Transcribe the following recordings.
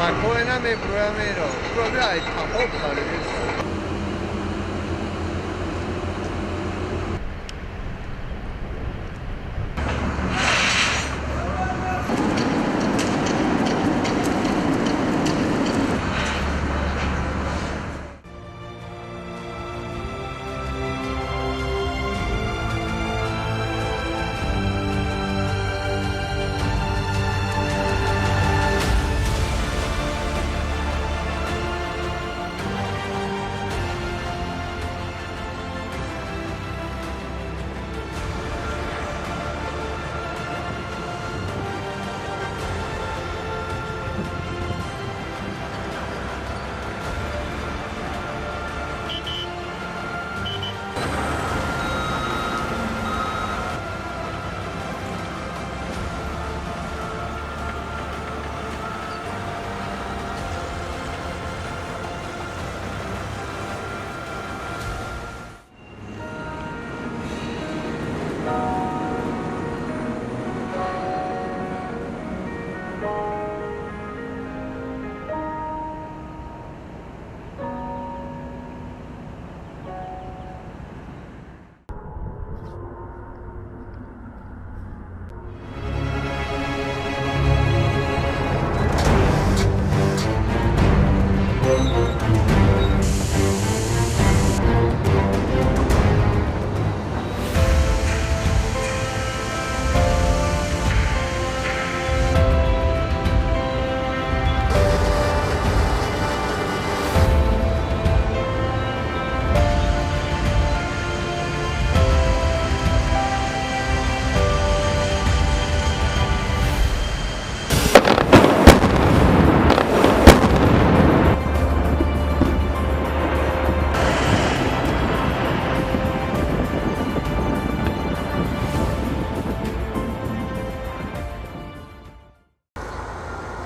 Makoena me programero. Proprio ai tapop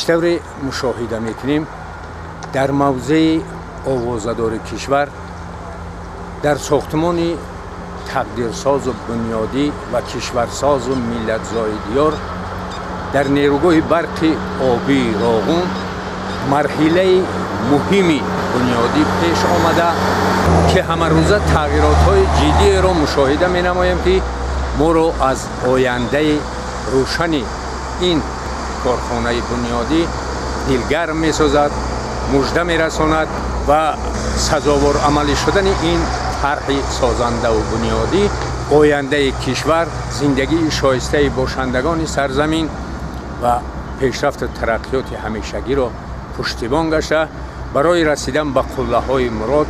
چطوری مشاهده میکنیم در موضع آوازه‌دار کشور در ساختمان تقدیرساز و بنیادی و کشورساز و ملت‌زای دیار در نیروگاه برق آبی راغون مرحله مهمی بنیادی پیش آمده که همه روزه تغییرات‌های جدی را مشاهده می‌نماییم که ما را از آینده روشن این کارخانه بنیادی دلگرم می‌سازد، مژده می‌رساند و سزاوار عملی شدن این طرح سازنده و بنیادی آینده کشور، زندگی شایسته باشندگان سرزمین و پیشرفت ترقیات همیشگی را پشتیبان گشته برای رسیدن به قله‌های مراد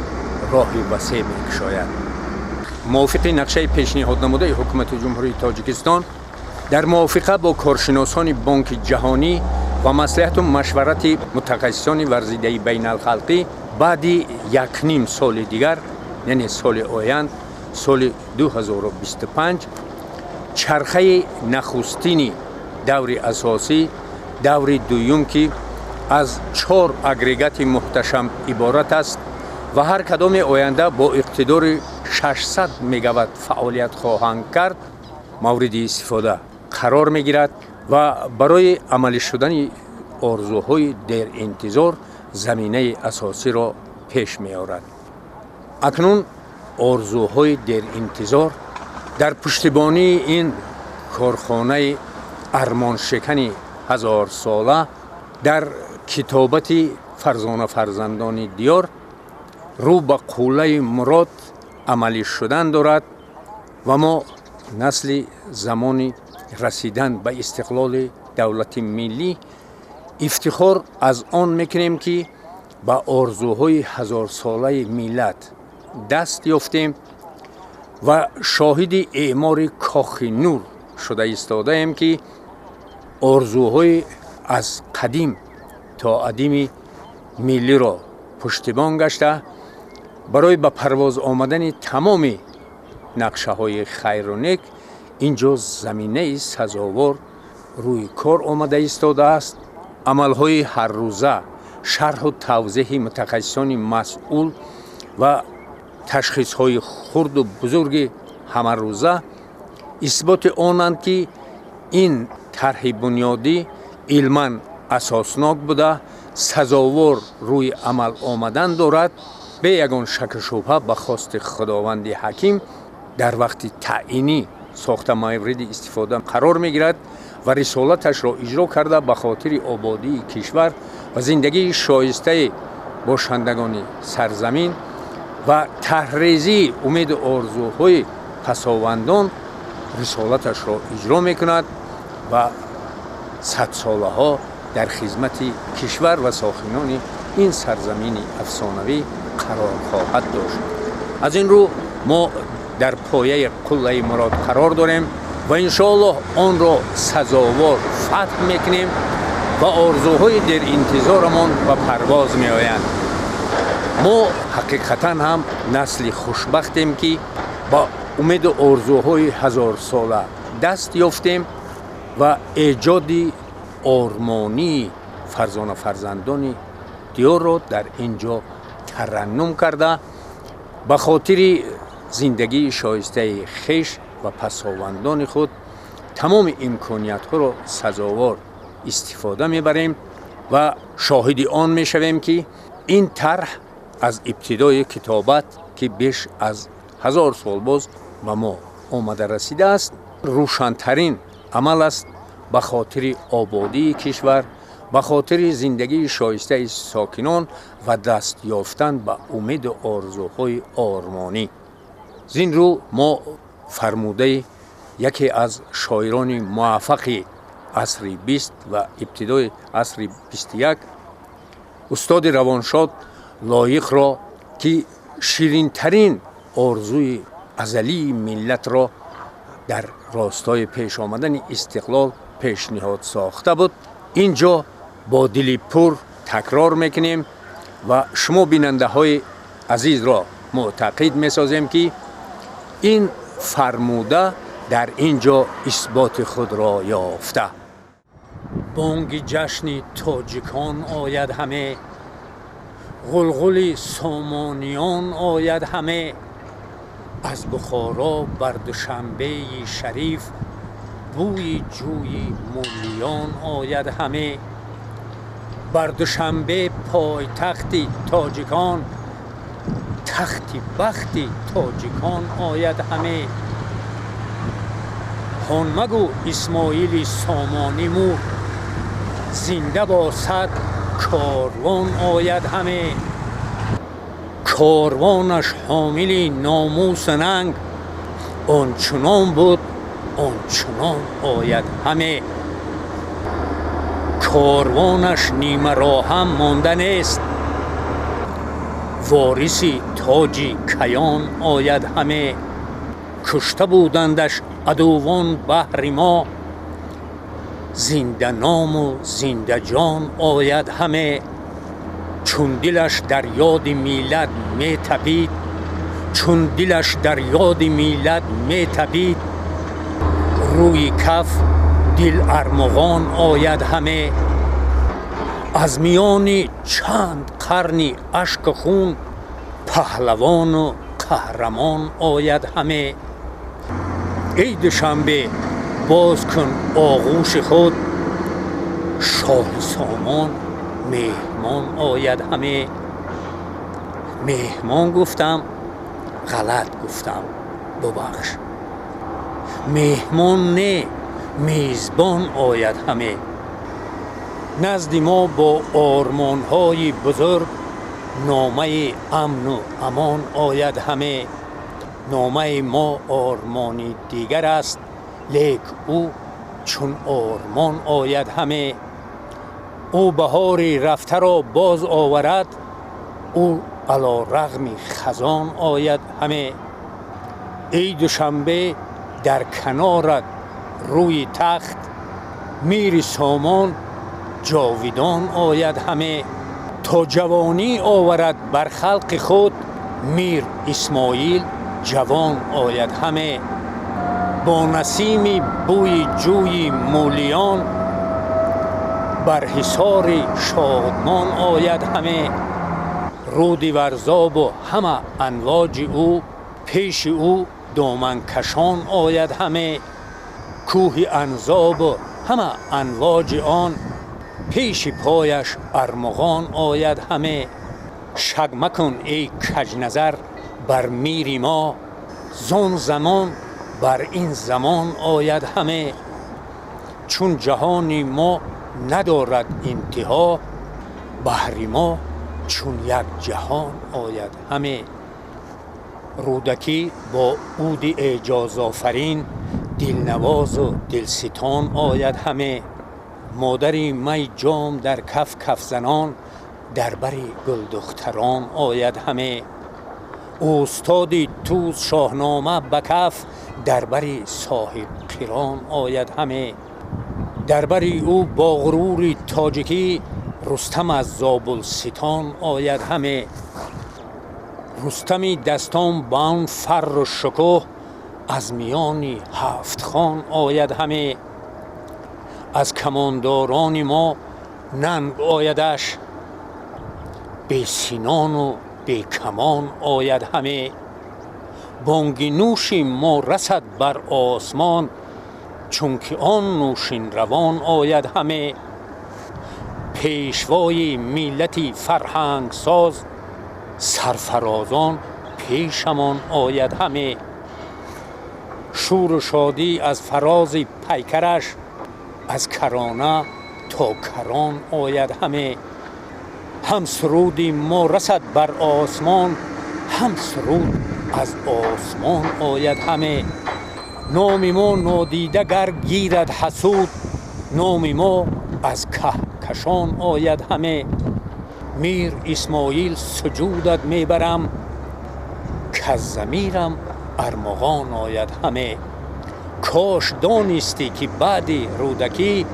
راهی وسیع می‌گشاید. موافق نقشه پیشنهاد نموده حکومت جمهوری تاجیکستان در موافقه با کارشناسان بانک جهانی و مصلحت و مشورت متخصصان ورزیده بین الخلقی بعد 1.5 سال دیگر یعنی سال آینده سال 2025 چرخه نخستین دور اساسی دور دوم که از 4 اگریگات محتشم عبارت است و هر کدام آینده با اقتدار 600 مگاوات فعالیت خواهند کرد مورد استفاده قرار میگیرد و برای عملی شدن آرزوهای در انتظار زمینه اساسی را پیش می آورد. اکنون آرزوهای در انتظار در پشتیبانی این کارخانه ارمان شکن 1000 ساله در کتابت فرزندان دیار رو به قله مراد عملی شدن دارد و ما نسل زمان رسیدن به استقلال دولت ملی افتخار از آن میکنیم که به آرزوهای 1000 ساله ملت دست یافتیم و شاهد اعمار کاخ نور شده ایستاده ایم که آرزوهای از قدیم تا ادیم ملی را پشتیبان گشته برای به پرواز آمدن تمام نقشه های خیر و نیک اینجا زمینه سزاوار روی کار آمده ایستاده است. عملهای هر روزه شرح و توضیح متخصصان مسئول و تشخیص های خرد و بزرگ همه روزه اثبات آنند که این طرح بنیادی علما اساسناک بوده سزاوار روی عمل آمدن دارد به یگان شک و شبهه به خواست خداوند حکیم در وقت تعیینی ساخته مورد استفاده قرار میگیرد و رسالتش را اجرا کرده به خاطر آبادی کشور و زندگی شایسته باشندگان سرزمین و تحریزی امید و آرزوهای پساوندان رسالتش را اجرا میکند و 100 ساله ها در خدمت کشور و ساکنان این سرزمین افسانوی قرار خواهد داشت. از این رو ما در پایه قله مراد قرار داریم و انشاءالله آن را سزاوار فتح میکنیم و آرزوهای در انتظارمان و پرواز می آیند. ما حقیقتا هم نسل خوشبختیم که با امید و آرزوهای 1000 ساله دست یافتیم و ایجاد آرمانی فرزندان دیار را در اینجا ترنم کرده به خاطر زندگی شایسته خویش و پساوندان خود تمام امکانیت ها را سزاوار استفاده میبریم و شاهد آن میشویم که این طرح از ابتدای کتابت که بیش از 1000 سال باز به ما آمده رسیده است روشنترین عمل است به خاطر آبادی کشور، به خاطر زندگی شایسته ساکنان و دست یافتن به امید و آرزوهای آرمانی. زین رو ما فرموده یکی از شاعران موفق عصر 20 و ابتدای عصر 21 استاد روانشاد لایق را که شیرین ترین آرزوی ازلی ملت را در راستای پیش آمدن استقلال پیشنهاد ساخته بود اینجا با دلی پر تکرار میکنیم و شما بیننده های عزیز را معتقد میسازیم که این فرموده در اینجا اثبات خود را یافته. بانگ جشن تاجیکان آید همه، غلغل سامانیان آید همه، از بخارا بر دوشنبه شریف بوی جوی مولیان آید همه. بر دوشنبه پایتخت تاجیکان تخت بخت تاجیکان آید همه. هان مگو اسماعیل سامانی مور زنده باشد کاروان آید همه. کاروانش حامل ناموس ننگ آنچنان بود آنچنان آید همه. کاروانش نیمه راه هم مانده نیست وارث تاج کیان آید همه. کشته بودندش عدوان بهر ما زنده نام و زنده جان آید همه. چون دلش در یاد میلاد می تپید چون دلش در یاد میلاد می تپید روی کف دل ارمغان آید همه. از میان چند قرن اشک خون پهلوان و قهرمان آید همه. ای دوشنبه باز کن آغوش خود شاه سامان مهمان آید همه. مهمان گفتم غلط گفتم ببخش. مهمان نه میزبان آید همه. نزد ما با آرمان‌های بزرگ نامه امن و امان آید همه. نامه ما آرمانی دیگر است لیک او چون آرمان آید همه. او بهاری رفته را باز آورد او علی رغم خزان آید همه. ای دوشنبه در کنارت روی تخت میر سامان جاویدان آید همه. تا جوانی آورد بر خلق خود میر اسماعیل جوان آید همه. با نسیم بوی جوی مولیان بر حصار شادمان آید همه. رود ورزاب و همه انواج او پیش او دامن کشان آید همه. کوه انزاب و همه انواج آن پیش پایش ارمغان آید همه. شک مکن ای کج نظر بر میر ما، زان زمان بر این زمان آید همه. چون جهان ما ندارد انتها، بهر ما چون یک جهان آید همه. رودکی با عود اعجاز آفرین، دلنواز و دلستان آید همه. مادری می جام در کف کف زنان، در بری گل دختران آید همه. استادی توز شاهنامه به کف، در بری صاحب قران آید همه. در بری او با غروری تاجیکی، رستم از زابلستان آید همه. رستمی دستان با آن فر و شکوه، از میان هفت خان آید همه. از کمانداران ما ننگ آیدش، بی سینان و بی کمان آید همه. بانگ نوش ما رسد بر آسمان، چون که آن نوشین روان آید همه. پیشوای ملتی فرهنگ ساز، سرفرازان پیشمان آید همه. شور و شادی از فراز پیکرش، از کرانه تا کران آید همه. هم سرودی ما رسد بر آسمان، هم سرود از آسمان آید همه. نام ما نادیده گر گیرد حسود، نام ما از کهکشان آید همه. میر اسماعیل سجودت میبرم، کز ضمیرم ارمغان آید همه. کاش دانستی که بعد رودکی،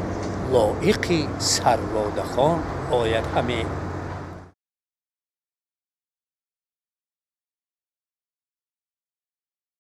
لایق سرواده خان آید همه.